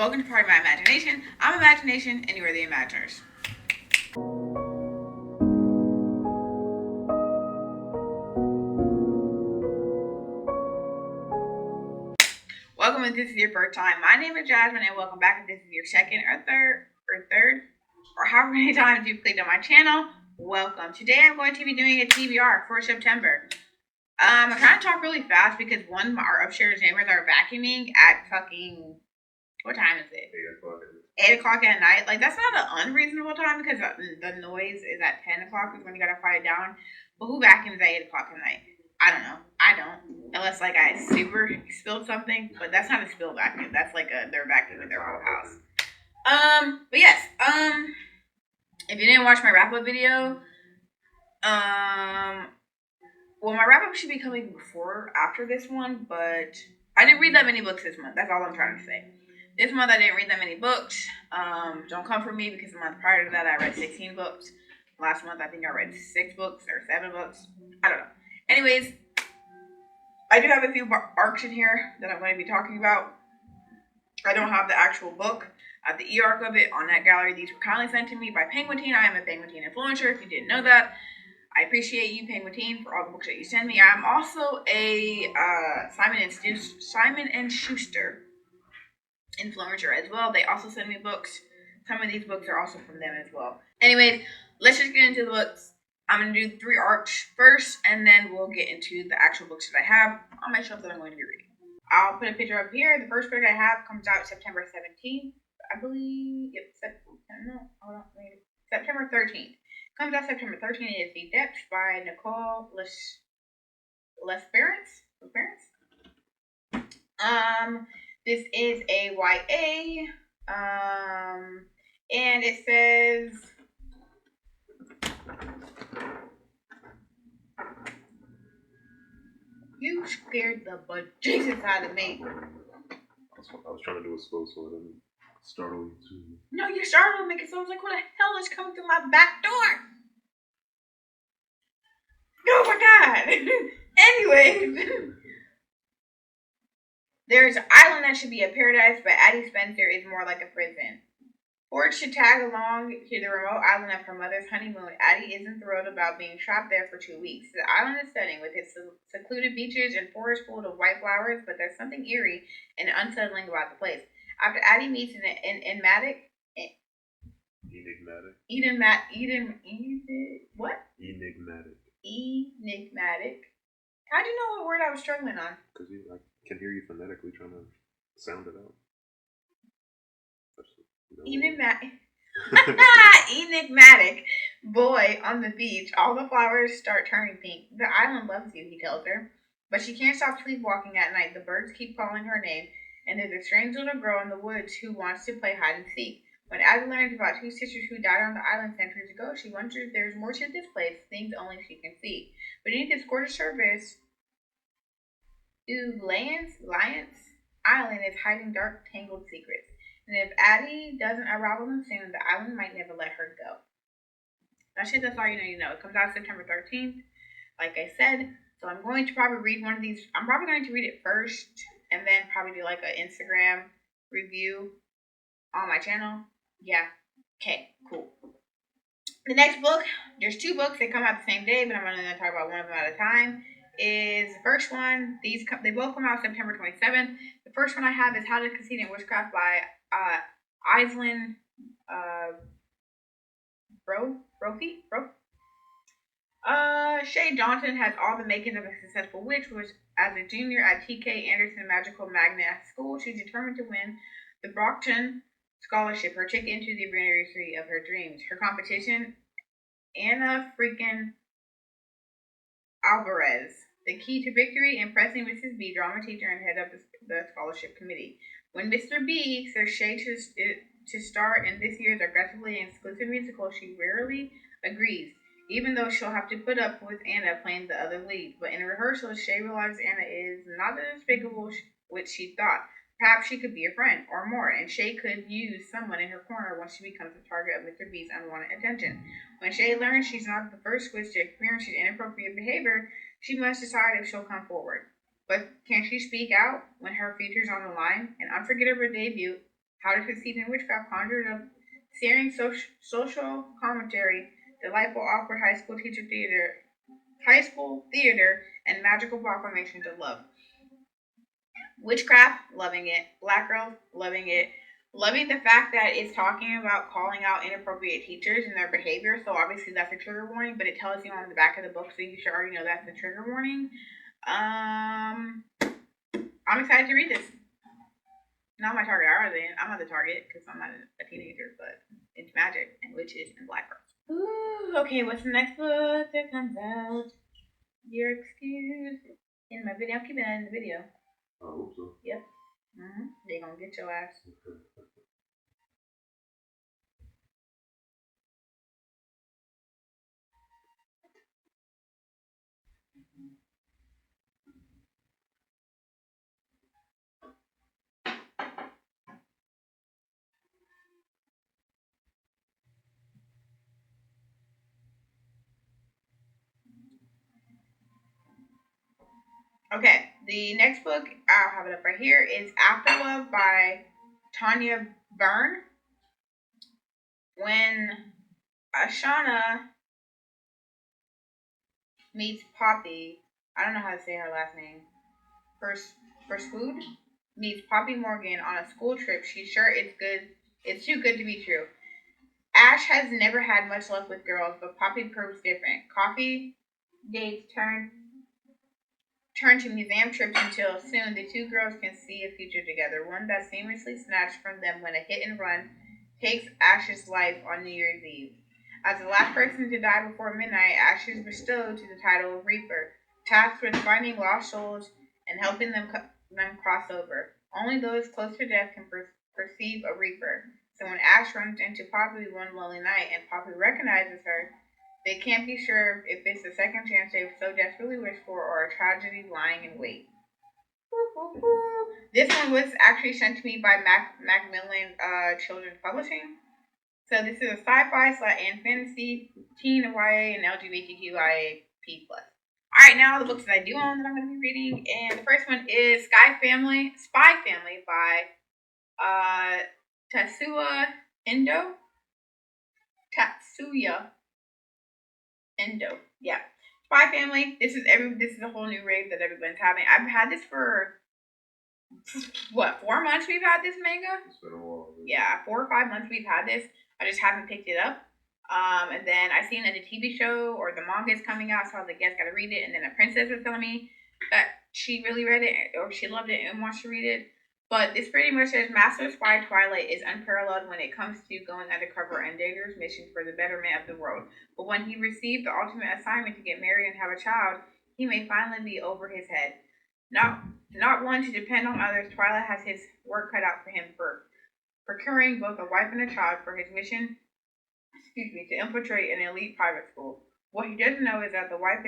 Welcome to Part of My Imagination. I'm Imagination, and you are the Imaginers. Welcome if this is your first time. My name is Jasmine, and welcome back if this is your second or third, or however many times you've clicked on my channel. Welcome. Today I'm going to be doing a TBR for September. I'm trying to talk really fast because our upstairs neighbors are vacuuming at fucking, what time is it? 8 o'clock at night. Like, that's not an unreasonable time because the noise is at 10 o'clock is when you gotta quiet it down. But who vacuums at 8 o'clock at night? I don't know. I don't. Unless, like, I super spilled something. But that's not a spill vacuum. That's like they're vacuuming their whole house. But yes. If you didn't watch my wrap-up video, well, my wrap-up should be coming after this one, but I didn't read that many books this month. That's all I'm trying to say. This month I didn't read that many books. Don't come for me because the month prior to that I read 16 books. Last month I think I read 6 books or 7 books. I don't know. Anyways, I do have a few arcs in here that I'm going to be talking about. I don't have the actual book. I have the e-arc of it on that gallery. These were kindly sent to me by Penguin. I am a Penguin influencer, if you didn't know that. I appreciate you, Penguin, for all the books that you send me. I'm also a Simon and Schuster influencer as well. They also send me books. Some of these books are also from them as well. Anyways, let's just get into the books. I'm going to do 3 arcs first, and then we'll get into the actual books that I have on my shelf that I'm going to be reading. I'll put a picture up here. The first book I have comes out September 17th. I believe, September 13th. Comes out September 13th. It is The Depths by Nicole Lesperence. This is a YA. And it says, you scared the bejesus out of me. I was trying to do it slow so it didn't startle you too. No, you startled me because I was like, what the hell is coming through my back door? Oh my god! Anyways. There's an island that should be a paradise, but Addie Spencer is more like a prison. Ford should tag along to the remote island of her mother's honeymoon. Addie isn't thrilled about being trapped there for 2 weeks. The island is stunning with its secluded beaches and forests full of white flowers, but there's something eerie and unsettling about the place. After Addie meets Enigmatic. How'd you know what word I was struggling on? Because I can hear you phonetically trying to sound it out. Enigmatic boy on the beach. All the flowers start turning pink. The island loves you, he tells her. But she can't stop sleepwalking at night. The birds keep calling her name. And there's a strange little girl in the woods who wants to play hide and seek. When Adalyn learns about 2 sisters who died on the island centuries ago, she wonders if there's more to this place, things only she can see. Beneath its gorgeous surface, Lions Island is hiding dark, tangled secrets. And if Addie doesn't unravel them soon, the island might never let her go. That's all you need to know. It comes out September 13th, like I said. So I'm going to probably read one of these. I'm probably going to read it first, and then probably do like an Instagram review on my channel. Yeah. Okay, cool. The next book, there's 2 books. They come out the same day, but I'm only going to talk about one of them at a time. Is the first one. They both come out September 27th. The first one I have is How to Succeed in Witchcraft by Aislinn Brophy. Shay Johnson has all the makings of a successful witch, which as a junior at T.K. Anderson Magical Magnet School, she's determined to win the Brockton Scholarship, her ticket into the university of her dreams. Her competition, Anna freaking Alvarez. The key to victory, impressing Mrs. B, drama teacher and head of the scholarship committee. When Mr. B says Shay to star in this year's aggressively and exclusive musical, she rarely agrees, even though she'll have to put up with Anna playing the other lead. But in rehearsal, Shay realizes Anna is not as despicable which she thought. Perhaps she could be a friend, or more, and Shay could use someone in her corner once she becomes the target of Mr. B's unwanted attention. When Shay learns she's not the first witch to experience his inappropriate behavior, she must decide if she'll come forward. But can she speak out when her future's on the line? An unforgettable debut, How to Succeed in Witchcraft conjures up searing social commentary, delightful awkward high school theater, and magical proclamations of love. Witchcraft, loving it. Black Girls, loving it. Loving the fact that it's talking about calling out inappropriate teachers and their behavior. So obviously that's a trigger warning, but it tells you on the back of the book, so you should already know that's a trigger warning. I'm excited to read this. Not my target audience. I'm not the target because I'm not a teenager, but it's magic and witches and black girls. Ooh, okay, what's the next book that comes out? Your excuse. In my video. I'm keeping that in the video. I hope so. Yep. They gonna get your ass. Okay, the next book, I'll have it up right here, is Afterlove by Tanya Byrne. When Ashana meets Poppy, I don't know how to say her last name, Food meets Poppy Morgan on a school trip, she's sure it's too good to be true. Ash has never had much luck with girls, but Poppy proves different. Coffee dates turn to museum trips until soon the two girls can see a future together, one that's seamlessly snatched from them when a hit and run takes Ash's life on New Year's Eve. As the last person to die before midnight, Ash is bestowed to the title of Reaper, tasked with finding lost souls and helping them cross over. Only those close to death can perceive a Reaper. So when Ash runs into Poppy one lonely night and Poppy recognizes her, they can't be sure if it's the second chance they've so desperately wished for or a tragedy lying in wait. This one was actually sent to me by Macmillan Children's Publishing. So this is a sci-fi and fantasy, teen YA, and LGBTQIA+. Alright, now the books that I do own that I'm going to be reading. And the first one is Spy Family by Tatsuya Endo. Yeah. Spy Family. This is a whole new rave that everyone's having. I've had this for 4 months we've had this manga? It's been a while. Yeah, 4 or 5 months we've had this. I just haven't picked it up. And then I seen that the TV show or the manga is coming out, so I was like, yes, gotta read it. And then a princess was telling me that she really read it, or she loved it and wants to read it. But this pretty much says Master Spy Twilight is unparalleled when it comes to going undercover on dangerous missions for the betterment of the world. But when he received the ultimate assignment to get married and have a child, he may finally be over his head. Not one to depend on others, Twilight has his work cut out for him for procuring both a wife and a child for his mission, to infiltrate an elite private school. What he doesn't know is that the wife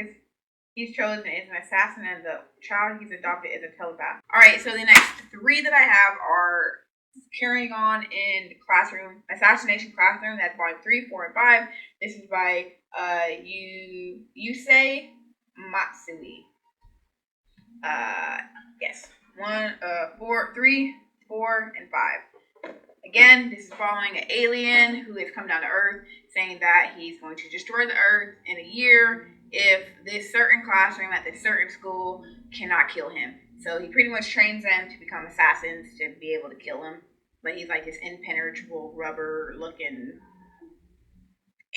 he's chosen is an assassin and the child he's adopted is a telepath. Alright, so the next 3 that I have are carrying on in the classroom, Assassination Classroom, that's volume 3, 4, and 5. This is by Yūsei Matsui. Yes. 3, 4, and 5. Again, this is following an alien who has come down to Earth, saying that he's going to destroy the Earth in a year if this certain classroom at this certain school cannot kill him. So he pretty much trains them to become assassins to be able to kill him. But he's like this impenetrable, rubber-looking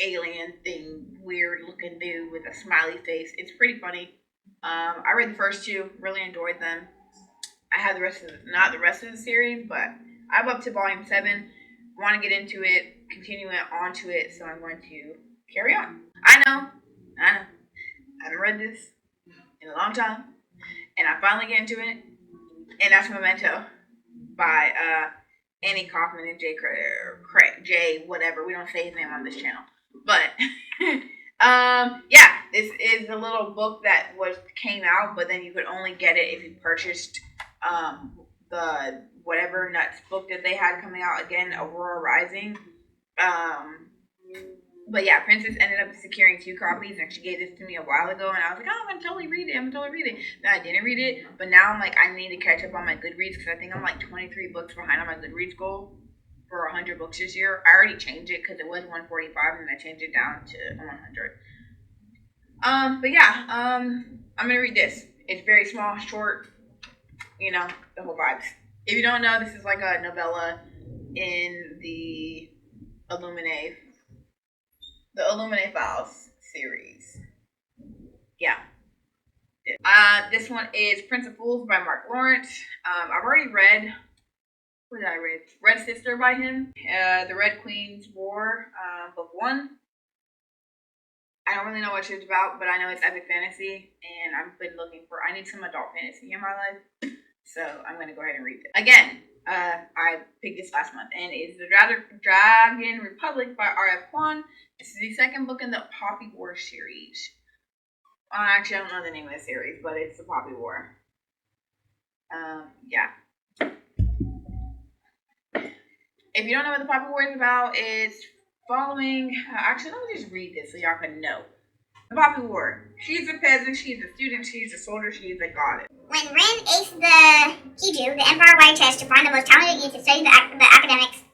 alien thing, weird-looking dude with a smiley face. It's pretty funny. I read the first 2, really enjoyed them. I have not the rest of the series, but I'm up to volume 7. Want to get into it, continue onto it, so I'm going to carry on. I know. I haven't read this in a long time, and I finally get into it, and that's Memento by Annie Kaufman and Jay whatever. We don't say his name on this channel, but yeah, this is a little book that came out, but then you could only get it if you purchased the whatever nuts book that they had coming out again, Aurora Rising. But yeah, Princess ended up securing 2 copies, and she gave this to me a while ago, and I was like, oh, I'm gonna totally read it. No, I didn't read it, but now I'm like, I need to catch up on my Goodreads, because I think I'm like 23 books behind on my Goodreads goal. for 100 books this year. I already changed it because it was 145 and I changed it down to 100. But yeah, I'm gonna read this. It's very small, short, you know, the whole vibes. If you don't know, this is like a novella in the Illuminae Files series. Yeah. This one is Prince of Fools by Mark Lawrence. I've already read, what did I read? Red Sister by him. The Red Queen's War, book 1. I don't really know what it's about, but I know it's epic fantasy, and I've been looking for, I need some adult fantasy in my life, so I'm going to go ahead and read it. Again, I picked this last month, and it's The Dragon Republic by R.F. Kuang. This is the second book in the Poppy War series. Actually, I don't know the name of the series, but it's the Poppy War. Yeah. If you don't know what the Poppy War is about, it's following... actually, let me just read this so y'all can know. The Poppy War. She's a peasant, she's a student, she's a soldier, she's a goddess. When Ren aced the Hiju, the Empire-wide test to find the most talented youth to study the academics,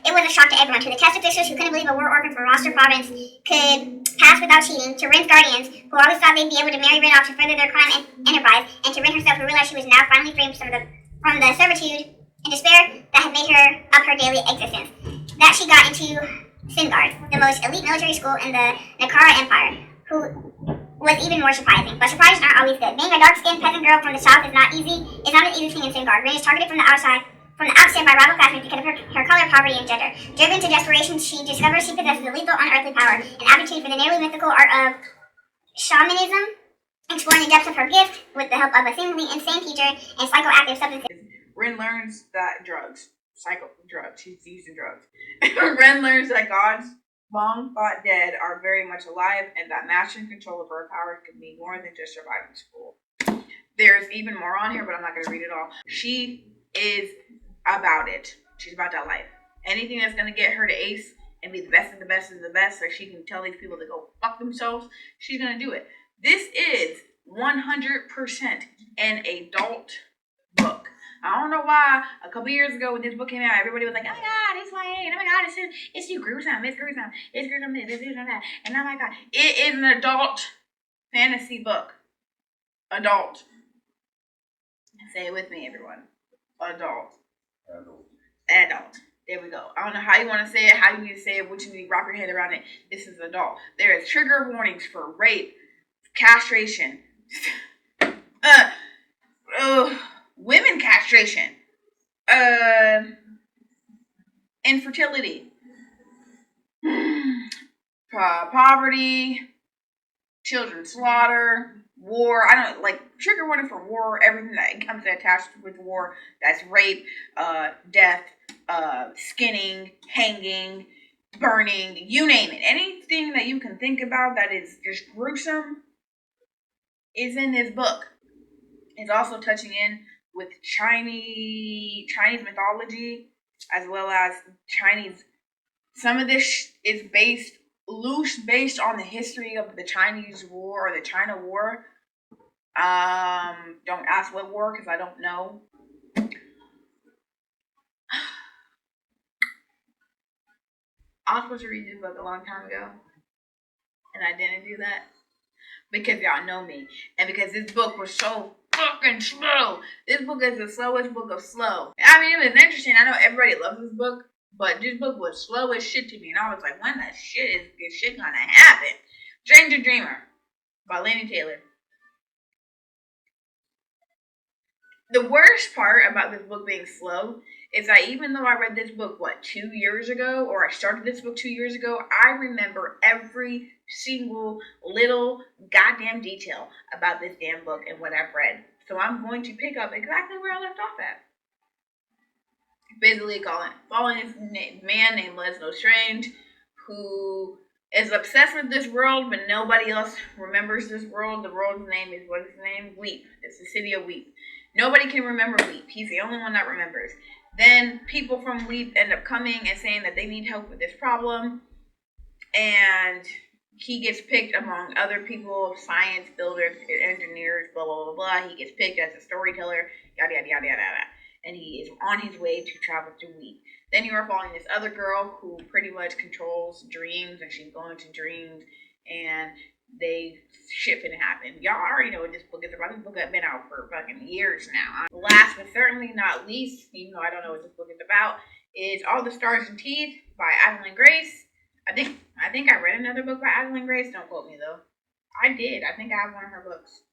it was a shock to everyone. To the test officials who couldn't believe a war orphan from Roster Province could pass without cheating, to Ren's guardians, who always thought they'd be able to marry Ren off to further their crime enterprise, and to Ren herself, who realized she was now finally freed from the servitude and despair that had made her up her daily existence. That she got into Singard, the most elite military school in the Nakara Empire, who was even more surprising. But surprises aren't always good. Being a dark-skinned peasant girl from the south is not an easy thing in Singard. Ren is targeted from the outset by rival classmates because of her color, poverty, and gender. Driven to desperation, she discovers she possesses a lethal, unearthly power, an aptitude for the nearly mythical art of shamanism, exploring the depths of her gift with the help of a seemingly insane teacher and psychoactive substances. Ren learns that she's using drugs. Ren learns that gods long thought dead are very much alive, and that mastering control of her powers could mean more than just surviving school. There's even more on here, but I'm not going to read it all. She is about it. She's about that life. Anything that's going to get her to ace and be the best of the best of the best, so she can tell these people to go fuck themselves, she's going to do it. This is 100% an adult book. I don't know why a couple years ago when this book came out, everybody was like, oh my god, it's YA, and oh my god, it's too gruesome, it's gruesome this, it's gruesome that, and oh my god. It is an adult fantasy book. Adult. Say it with me, everyone. Adult. There we go. I don't know how you want to say it, how you need to say it, what you need to wrap your head around it. This is adult. There is trigger warnings for rape, castration, women castration, infertility, poverty, children slaughter, war. I don't like trigger warning for war. Everything that comes attached with war. That's rape, death, skinning, hanging, burning. You name it. Anything that you can think about that is just gruesome is in this book. It's also touching in with Chinese mythology, as well as Chinese. Some of this is based on the history of the Chinese War or the China War. Don't ask what war because I don't know. I was supposed to read this book a long time ago, and I didn't do that because y'all know me, and because this book was so fucking slow. This book is the slowest book of slow. I mean, it was interesting. I know everybody loves this book, but this book was slow as shit to me, and I was like, when the shit is this shit gonna happen? Stranger Dreamer by Laini Taylor. The worst part about this book being slow is that even though I read this book, 2 years ago, or I started this book 2 years ago, I remember every single little goddamn detail about this damn book and what I've read. So I'm going to pick up exactly where I left off at. Basically following this man named Lesno Strange, who is obsessed with this world, but nobody else remembers this world. The world's name is, what is his name? Weep. It's the city of Weep. Nobody can remember Weep. He's the only one that remembers. Then people from Weep end up coming and saying that they need help with this problem. And he gets picked among other people, science builders, engineers, blah, blah, blah, blah. He gets picked as a storyteller, yada, yada, yada, yada, yada. and he is on his way to travel to Wheat. Then you are following this other girl who pretty much controls dreams, and she's going to dreams, and shit finna happen. Y'all already know what this book is about. This book has been out for fucking years now. Last but certainly not least, even though I don't know what this book is about, is All the Stars and Teeth by Adalyn Grace. I think I read another book by Adalyn Grace. Don't quote me though. I did. I think I have one of her books.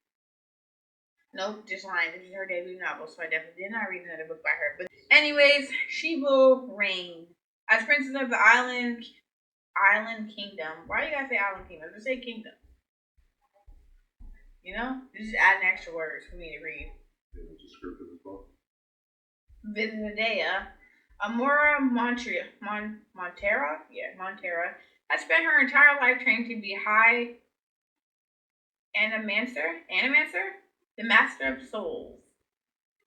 Nope, just lying. This is her debut novel, so I definitely did not read another book by her. But anyways, she will reign as princess of the island kingdom. Why do you guys say island kingdom? Just say kingdom. You know? Just adding extra words for me to read. Vizadea. Amora Montera, has spent her entire life training to be high animancer, the master of souls.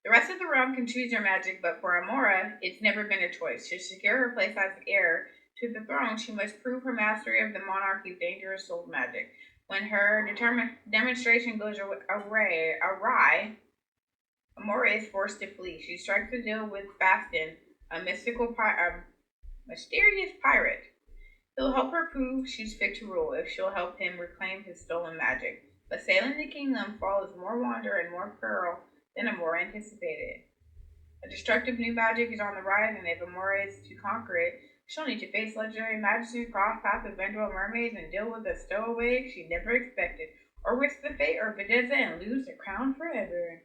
The rest of the realm can choose their magic, but for Amora, it's never been a choice. To secure her place as heir to the throne, she must prove her mastery of the monarchy's dangerous soul magic. When her demonstration goes awry, Amora is forced to flee. She strikes a deal with Bastin, a mysterious pirate. He'll help her prove she's fit to rule if she'll help him reclaim his stolen magic. But sailing the kingdom follows more wonder and more peril than Amora anticipated. A destructive new magic is on the rise, and if Amora is to conquer it, she'll need to face legendary majesty, cross paths with vengeful mermaids, and deal with a stowaway she never expected, or risk the fate of Vedeza and lose the crown forever.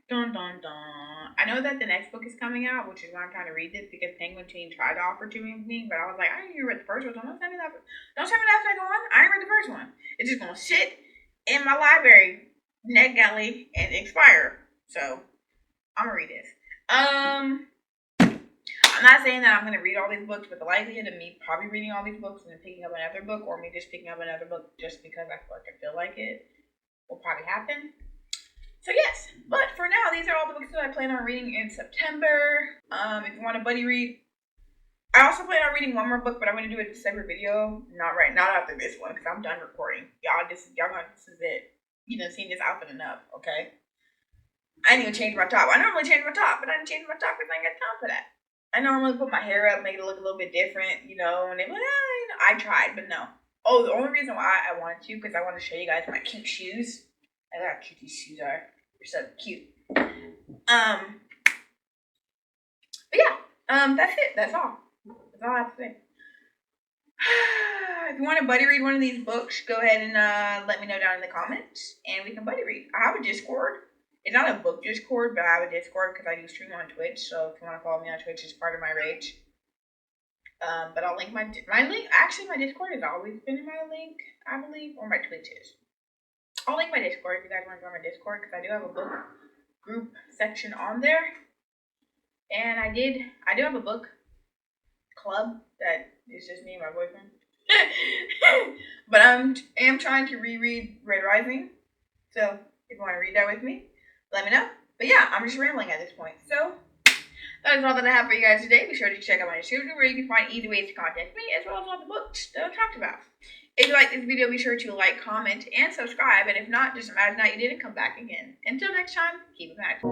Dun dun dun. I know that the next book is coming out, which is why I'm trying to read this, because Penguin Teen tried to offer to me, but I was like, I didn't even read the first one, so don't send me that second one. I ain't read the first one. It's just gonna sit in my library, NetGalley, and expire. So I'm gonna read this. I'm not saying that I'm gonna read all these books, but the likelihood of me probably reading all these books and then picking up another book, or me just picking up another book just because I feel like it, will probably happen. So yes, but for now, these are all the books that I plan on reading in September. If you want a buddy read, I also plan on reading one more book, but I'm gonna do a separate video. Not after this one, because I'm done recording. This is it. You done seen this outfit enough, okay? I didn't even change my top. I normally change my top, but I didn't change my top because I ain't got time for that. I normally put my hair up, make it look a little bit different, and they're like, I tried, but no. Oh, the only reason why I wanted to, because I want to show you guys my cute shoes. I love how cute these shoes are. They're so cute. But yeah, that's it. That's all. That's all I have to say. If you want to buddy read one of these books, go ahead and let me know down in the comments, and we can buddy read. I have a Discord. It's not a book Discord, but I have a Discord because I do stream on Twitch. So if you want to follow me on Twitch, it's part of my rage. But I'll link my link. Actually, my Discord has always been in my link, I believe, or my Twitch is. I'll link my Discord if you guys want to join my Discord, because I do have a book group section on there. And I do have a book club that is just me and my boyfriend. But I am trying to reread Red Rising. So if you want to read that with me, let me know. But yeah, I'm just rambling at this point. So that is all that I have for you guys today. Be sure to check out my description where you can find easy ways to contact me, as well as all the books that I talked about. If you like this video, be sure to like, comment, and subscribe. And if not, just imagine that you didn't come back again. Until next time, keep it magic.